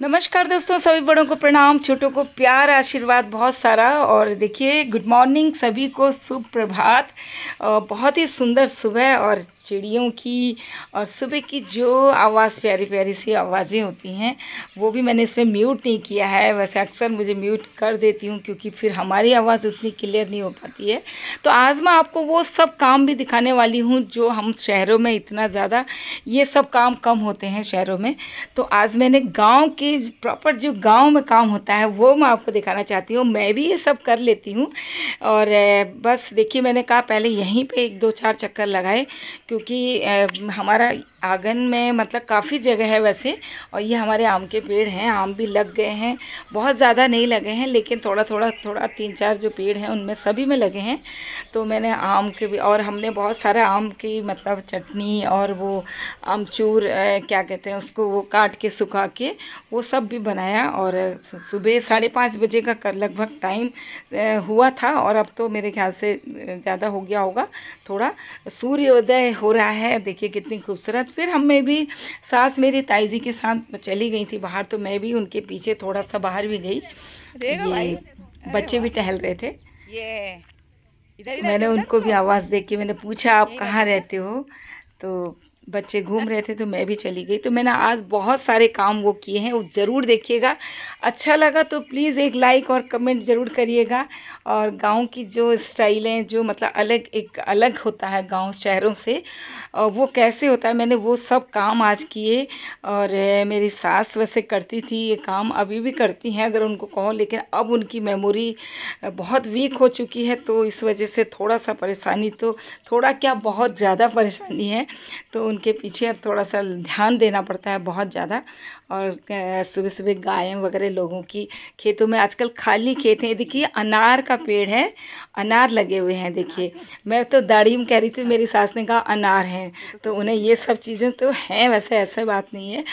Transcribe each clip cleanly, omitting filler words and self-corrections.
नमस्कार दोस्तों, सभी बड़ों को प्रणाम, छोटों को प्यार आशीर्वाद बहुत सारा। और देखिए, गुड मॉर्निंग सभी को, शुभ प्रभात। बहुत ही सुंदर सुबह और चिड़ियों की और सुबह की जो आवाज़, प्यारी प्यारी सी आवाज़ें होती हैं, वो भी मैंने इसमें म्यूट नहीं किया है। वैसे अक्सर मुझे म्यूट कर देती हूँ क्योंकि फिर हमारी आवाज़ उतनी क्लियर नहीं हो पाती है। तो आज मैं आपको वो सब काम भी दिखाने वाली हूँ जो हम शहरों में इतना ज़्यादा, ये सब काम कम होते हैं शहरों में। तो आज मैंने गांव के प्रॉपर जो गांव में काम होता है वो मैं आपको दिखाना चाहती हूँ। मैं भी ये सब कर लेती हूँ। और बस देखिए, मैंने कहा पहले यहीं पे एक दो चार चक्कर लगाए क्योंकि हमारा आंगन में मतलब काफ़ी जगह है वैसे। और ये हमारे आम के पेड़ हैं, आम भी लग गए हैं। बहुत ज़्यादा नहीं लगे हैं लेकिन थोड़ा थोड़ा थोड़ा तीन चार जो पेड़ हैं उनमें सभी में लगे हैं। तो मैंने आम के भी, और हमने बहुत सारा आम की मतलब चटनी और वो आमचूर क्या कहते हैं उसको, वो काट के सुखा के वो सब भी बनाया। और सुबह 5:30 बजे का कर लगभग टाइम हुआ था। और अब तो मेरे ख्याल से ज़्यादा हो गया होगा। थोड़ा सूर्योदय हो रहा है, देखिए कितनी खूबसूरत। फिर हम मैं भी, सास मेरी ताई जी के साथ चली गई थी बाहर, तो मैं भी उनके पीछे थोड़ा सा बाहर भी गई। ये बच्चे भी टहल रहे थे, ये तो मैंने उनको भी आवाज़ दे के मैंने पूछा आप कहाँ रहते हो। तो बच्चे घूम रहे थे तो मैं भी चली गई। तो मैंने आज बहुत सारे काम वो किए हैं, वो ज़रूर देखिएगा। अच्छा लगा तो प्लीज़ एक लाइक और कमेंट ज़रूर करिएगा। और गांव की जो स्टाइलें, जो मतलब अलग, एक अलग होता है गांव शहरों से, और वो कैसे होता है, मैंने वो सब काम आज किए। और मेरी सास वैसे करती थी ये काम, अभी भी करती हैं अगर उनको कहो, लेकिन अब उनकी मेमोरी बहुत वीक हो चुकी है तो इस वजह से थोड़ा सा परेशानी, तो थोड़ा क्या बहुत ज़्यादा परेशानी है। तो उनके पीछे अब थोड़ा सा ध्यान देना पड़ता है बहुत ज़्यादा। और सुबह सुबह गायें वगैरह लोगों की खेतों में, आजकल खाली खेत हैं। देखिए अनार का पेड़ है, अनार लगे हुए हैं। देखिए, मैं तो दाढ़ी कह रही थी, मेरी सास ने कहा अनार हैं। तो उन्हें ये सब चीज़ें तो हैं, वैसे ऐसा बात नहीं है,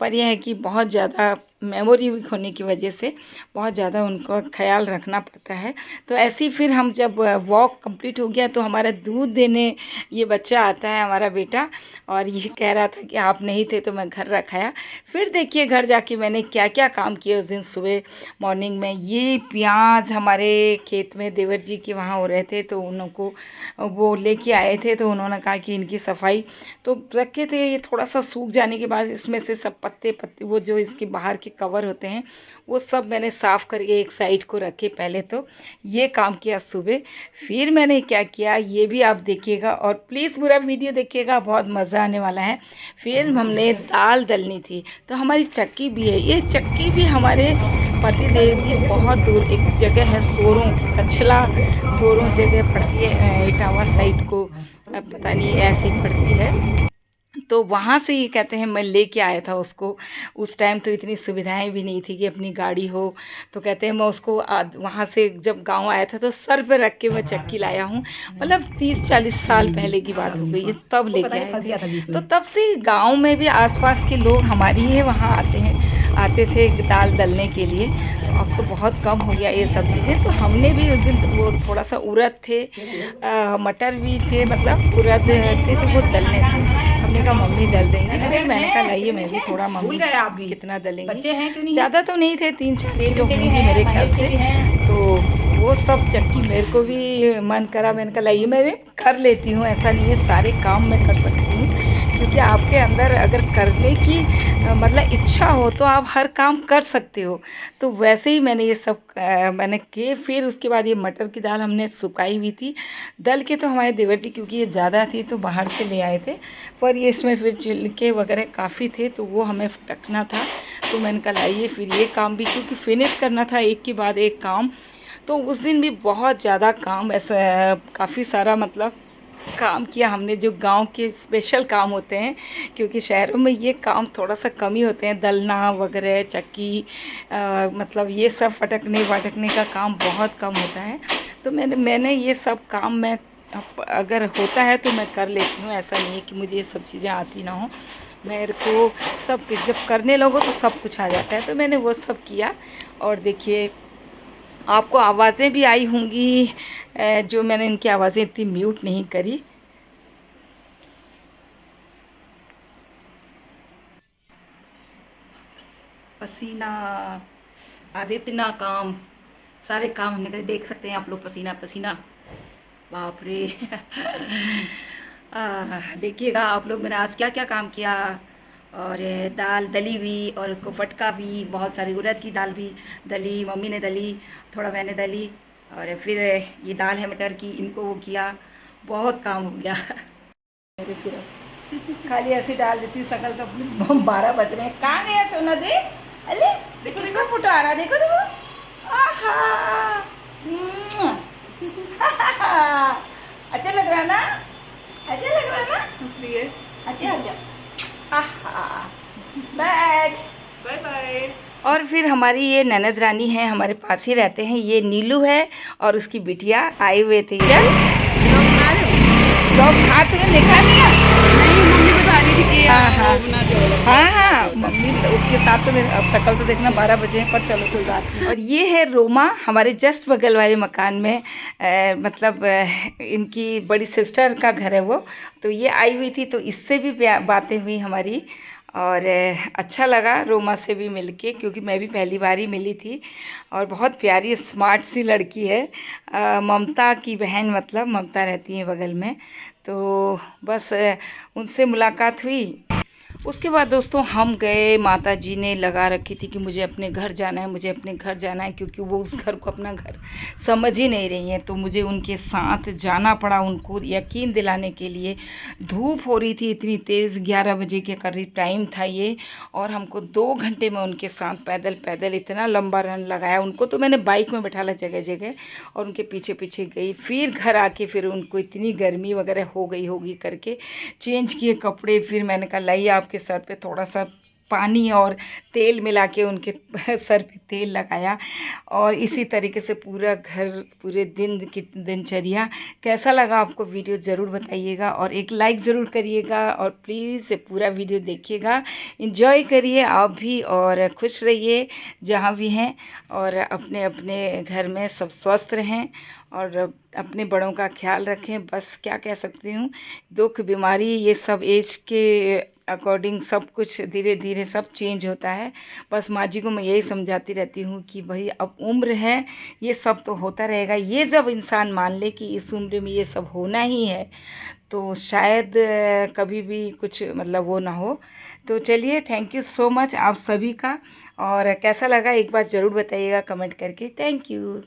पर यह है कि बहुत ज़्यादा मेमोरी वीक होने की वजह से बहुत ज़्यादा उनको ख्याल रखना पड़ता है। तो ऐसे ही फिर हम जब वॉक कंप्लीट हो गया तो हमारा दूध देने ये बच्चा आता है, हमारा बेटा, और ये कह रहा था कि आप नहीं थे तो मैं घर रखाया। फिर देखिए घर जाके मैंने क्या क्या काम किए उस दिन सुबह मॉर्निंग में। ये प्याज हमारे खेत में देवर जी के वहाँ हो रहे थे तो उनको वो लेके आए थे, तो उन्होंने कहा कि इनकी सफाई तो रखे थे। ये थोड़ा सा सूख जाने के बाद इसमें से सब पत्ते पत्ते, वो जो इसके बाहर के कवर होते हैं, वो सब मैंने साफ़ करके एक साइड को रखे। पहले तो ये काम किया सुबह। फिर मैंने क्या किया ये भी आप देखिएगा, और प्लीज़ पूरा वीडियो देखिएगा, बहुत मज़ा आने वाला है। फिर हमने दाल दलनी थी, तो हमारी चक्की भी है। ये चक्की भी हमारे पति देव जी बहुत दूर एक जगह है, सोरों, कछला सोरों जगह पड़ती है, इटावा साइड को, पता नहीं ऐसी पड़ती है। तो वहाँ से ये कहते हैं मैं लेके आया था उसको। उस टाइम तो इतनी सुविधाएं भी नहीं थी कि अपनी गाड़ी हो। तो कहते हैं मैं उसको वहाँ से जब गांव आया था तो सर पे रख के मैं चक्की लाया हूँ। मतलब 30-40 साल पहले की बात हो गई है, तब लेके आए थे। तो तब से गांव में भी आसपास के लोग हमारी ही वहाँ आते थे दाल दलने के लिए। तो अब तो बहुत कम हो गया ये सब चीज़ें। तो हमने भी उस दिन वो थोड़ा सा उड़द थे, मटर भी थे, मतलब उड़द थे तो वो दलने थे। हमने कहा मम्मी दल देंगी। फिर मैंने कहा लाइए मैं भी थोड़ा, मम्मी कितना दलेंगी, ज़्यादा तो नहीं थे, 3-4 किलो होंगी मेरे ख्याल से। तो वो सब चक्की मेरे को भी मन करा, मैंने कहा लाइए मैं भी कर लेती हूँ। ऐसा नहीं है सारे काम मैं कर सकती हूँ, क्योंकि आपके अंदर अगर करने की मतलब इच्छा हो तो आप हर काम कर सकते हो। तो वैसे ही मैंने ये सब मैंने किए। फिर उसके बाद ये मटर की दाल हमने सुखाई हुई थी, दल के तो हमारे देवर जी क्योंकि ये ज़्यादा थी तो बाहर से ले आए थे। पर ये इसमें फिर छिलके वगैरह काफ़ी थे तो वो हमें फटकना था। तो मैंने कहा लाइए फिर ये काम भी, क्योंकि फिनिश करना था एक के बाद एक काम। तो उस दिन भी बहुत ज़्यादा काम, ऐसा काफ़ी सारा मतलब काम किया हमने, जो गांव के स्पेशल काम होते हैं। क्योंकि शहरों में ये काम थोड़ा सा कम ही होते हैं, दलना वगैरह, चक्की मतलब ये सब फटकने वटकने का काम बहुत कम होता है। तो मैंने ये सब काम मैं अगर होता है तो मैं कर लेती हूँ। ऐसा नहीं है कि मुझे ये सब चीज़ें आती ना हो, मेरे को सब जब करने लगो तो सब कुछ आ जाता है। तो मैंने वो सब किया। और देखिए आपको आवाज़ें भी आई होंगी, जो मैंने इनकी आवाज़ें इतनी म्यूट नहीं करी। पसीना। आज इतना काम, सारे काम हमने करे, देख सकते हैं आप लोग, पसीना पसीना, बाप रे। देखिएगा आप लोग मैंने आज क्या क्या काम किया। और दाल दली भी, और उसको फटका भी, बहुत सारी उड़द की दाल भी दली, मम्मी ने दली, थोड़ा मैंने दली। और फिर ये दाल है मटर की, इनको वो किया, बहुत काम हो गया। मेरे फिर खाली ऐसे डाल देती हूँ शकल का। 12 बज रहे हैं, कहाँ गया सोना दे। अरे देखो किसका फोटो आ रहा है, देखो देखो। आहा। मुआ। अच्छा लग रहा ना, अच्छा लग रहा ना, इसलिए अच्छा अच्छा। आहा। बैठ। Bye bye. और फिर हमारी ये ननद रानी है, हमारे पास ही रहते हैं, ये नीलू है और उसकी बिटिया आए हुए थे इधर। ब्लॉग बना रहे हो? लोग हाँ, तुम्हें देखा नहीं है? नहीं, मम्मी बता रही थी कि हाँ हाँ वो बनाते हो, ब्लॉग हाँ बनाते हाँ, हो। मम्मी उसके साथ तो मेरे अब शक्ल तो देखना, 12 बजे हैं, पर चलो कोई बात नहीं। और ये है रोमा, हमारे जस्ट बगल वाले मकान में, मतलब इनकी बड़ी सिस्टर का घर है वो। तो ये आई हुई थी, तो इससे भी बातें हुई हमारी। और अच्छा लगा रोमा से भी मिलके, क्योंकि मैं भी पहली बार ही मिली थी। और बहुत प्यारी स्मार्ट सी लड़की है, ममता की बहन, मतलब ममता रहती है बगल में। तो बस उनसे मुलाकात हुई। उसके बाद दोस्तों हम गए, माता जी ने लगा रखी थी कि मुझे अपने घर जाना है, मुझे अपने घर जाना है, क्योंकि वो उस घर को अपना घर समझ ही नहीं रही हैं। तो मुझे उनके साथ जाना पड़ा, उनको यकीन दिलाने के लिए। धूप हो रही थी इतनी तेज़, 11 बजे के करीब टाइम था ये। और हमको 2 घंटे में उनके साथ पैदल पैदल इतना लंबा रन लगाया। उनको तो मैंने बाइक में बैठा ला जगह जगह, और उनके पीछे पीछे गई। फिर घर आके फिर उनको इतनी गर्मी वगैरह हो गई होगी करके चेंज किए कपड़े। फिर मैंने कहा लाइए आपके सर पे थोड़ा सा पानी और तेल मिला के उनके सर पे तेल लगाया। और इसी तरीके से पूरा घर, पूरे दिन की दिनचर्या। कैसा लगा आपको वीडियो ज़रूर बताइएगा, और एक लाइक ज़रूर करिएगा, और प्लीज़ पूरा वीडियो देखिएगा, इन्जॉय करिए आप भी, और खुश रहिए जहाँ भी हैं। और अपने अपने घर में सब स्वस्थ रहें, और अपने बड़ों का ख्याल रखें। बस क्या कह सकती हूँ, दुख बीमारी ये सब एज के अकॉर्डिंग सब कुछ धीरे धीरे सब चेंज होता है। बस माँ जी को मैं यही समझाती रहती हूँ कि भाई अब उम्र है, ये सब तो होता रहेगा। ये जब इंसान मान ले कि इस उम्र में ये सब होना ही है, तो शायद कभी भी कुछ मतलब वो ना हो। तो चलिए, थैंक यू सो मच आप सभी का। और कैसा लगा एक बार ज़रूर बताइएगा कमेंट करके। Thank you.